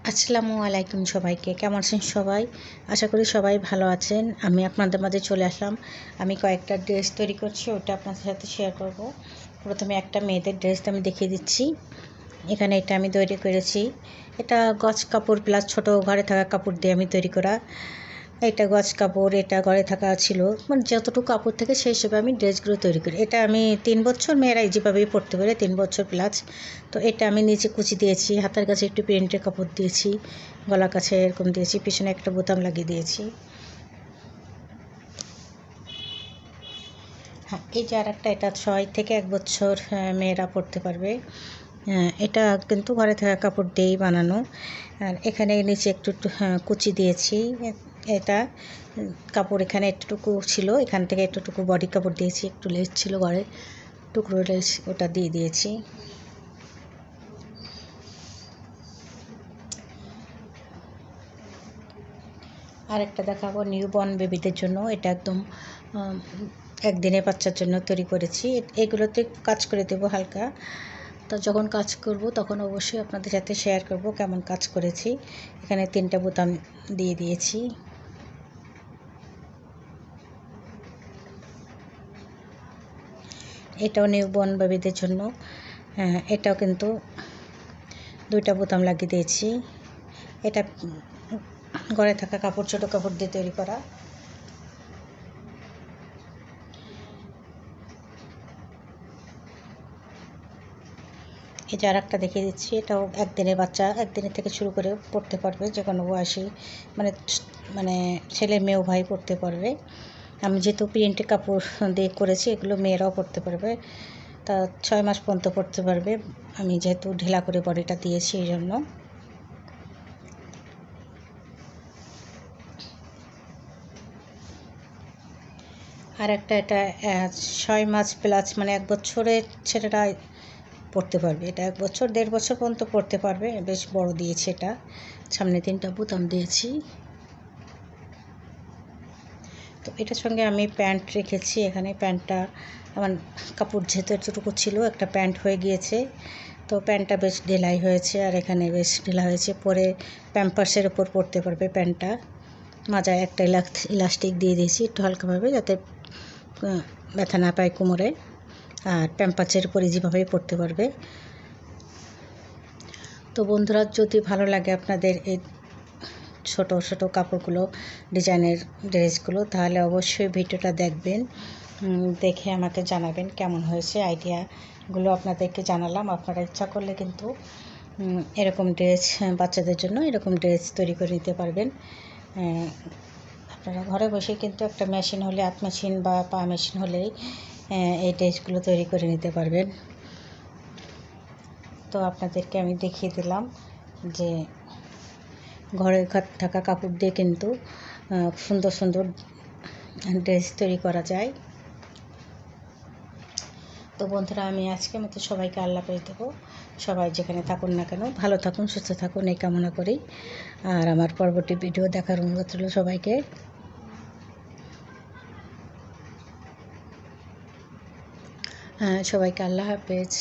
আসসালামু আলাইকুম সবাইকে। কেমন আছেন সবাই? আশা করি সবাই ভালো আছেন। আমি আপনাদের মাঝে চলে আসলাম। আমি কয়েকটা ড্রেস তৈরি করছি, ওটা আপনাদের সাথে শেয়ার করব। প্রথমে একটা মেয়েদের ড্রেস আমি দেখিয়ে দিচ্ছি। এখানে এটা আমি তৈরি করেছি। এটা গজ কাপড় প্লাস ছোটো ঘরে থাকা কাপড় দিয়ে আমি তৈরি করা। এটা গজ কাপড়, এটা ঘরে থাকা ছিল, মানে যতটুকু কাপড় থেকে সেই হিসেবে আমি ড্রেসগুলো তৈরি করি। এটা আমি 3 বছর, মেয়েরা যেভাবেই পরতে পারে, 3 বছর প্লাস। তো এটা আমি নিচে কুচি দিয়েছি, হাতার কাছে একটু প্রিন্টের কাপড় দিয়েছি, গলার কাছে এরকম দিয়েছি, পিছনে একটা বোতাম লাগিয়ে দিয়েছি। হ্যাঁ, এই যে আর একটা, এটা 6 থেকে 1 বছর মেয়েরা পরতে পারবে। এটা কিন্তু ঘরে থাকা কাপড় দিয়েই বানানো। আর এখানে নিচে একটু কুচি দিয়েছি। এটা কাপড় এখানে একটুটুকু ছিল, এখান থেকে একটুটুকু বডি কাপড় দিয়েছি, একটু লেস ছিল ঘরে, টুকরো লেস, ওটা দিয়ে দিয়েছি। আর একটা দেখাবো নিউবর্ন বেবিদের জন্য। এটা একদম একদিনের বাচ্চার জন্য তৈরি করেছি। এগুলোতে কাজ করে দেবো হালকা। তো যখন কাজ করব তখন অবশ্যই আপনাদের সাথে শেয়ার করব কেমন কাজ করেছি। এখানে 3টা বোতাম দিয়ে দিয়েছি। এটাও নিউবর্ন বেবিদের জন্য। এটাও কিন্তু 2টা বোতাম লাগিয়ে দিয়েছি। এটা ঘরে থাকা কাপড়, ছোটো কাপড় দিয়ে তৈরি করা। এই যে আর একটা দেখিয়ে দিচ্ছি। এটাও একদিনের বাচ্চা, একদিনের থেকে শুরু করে পড়তে পারবে, যে কোনো বয়সী, মানে মানে ছেলে মেয়ে উভয় পড়তে পারবে। আমি যেহেতু প্রিন্টের কাপড় দিয়ে করেছি, এগুলো মেয়েরাও পড়তে পারবে। তা 6 মাস পর্যন্ত পড়তে পারবে, আমি যেহেতু ঢিলা করে বডিটা দিয়েছি এই জন্য। আর একটা, এটা 6 মাস প্লাস, মানে 1 বছরের ছেলেরা পড়তে পারবে। এটা 1 বছর 1.5 বছর পর্যন্ত পড়তে পারবে। বেশ বড় দিয়েছি এটা, সামনে 3টা বোতাম দিয়েছি। তো এটার সঙ্গে আমি প্যান্ট রেখেছি। এখানে প্যান্টটা আমার কাপড় যেহেতু এতটুকু ছিল, একটা প্যান্ট হয়ে গিয়েছে। তো প্যান্টটা বেশ ঢিলাই হয়েছে, আর এখানে বেশ ঢিলা হয়েছে। পরে প্যাম্পার্সের ওপর পরতে পারবে প্যান্টটা। মাজায় একটা ইলাস্টিক দিয়ে দিয়েছি একটু হালকাভাবে, যাতে ব্যথা না পায় কোমরে। আর প্যাম্পার্সের উপরে যেভাবেই পরতে পারবে। তো বন্ধুরা, যদি ভালো লাগে আপনাদের এই ছোটো ছোটো কাপড়গুলো, ডিজাইনের ড্রেসগুলো, তাহলে অবশ্যই ভিডিওটা দেখবেন। দেখে আমাকে জানাবেন কেমন হয়েছে। আইডিয়াগুলো আপনাদেরকে জানালাম। আপনারা ইচ্ছা করলে কিন্তু এরকম ড্রেস, বাচ্চাদের জন্য এরকম ড্রেস তৈরি করে নিতে পারবেন। আপনারা ঘরে বসে কিন্তু একটা মেশিন হলে, হাত মেশিন বা পা মেশিন হলেই এই ড্রেসগুলো তৈরি করে নিতে পারবেন। তো আপনাদেরকে আমি দেখিয়ে দিলাম যে ঘরে থাকা কাপড় দিয়ে কিন্তু সুন্দর সুন্দর ড্রেস তৈরি করা যায়। তো বন্ধুরা, আমি আজকের মতো সবাইকে আল্লাহ হাফেজ দেবো। সবাই যেখানে থাকুন না কেন ভালো থাকুন, সুস্থ থাকুন, এই কামনা করি। আর আমার পরবর্তী ভিডিও দেখার অনুরোধ রইল সবাইকে। সবাইকে আল্লাহ হাফেজ।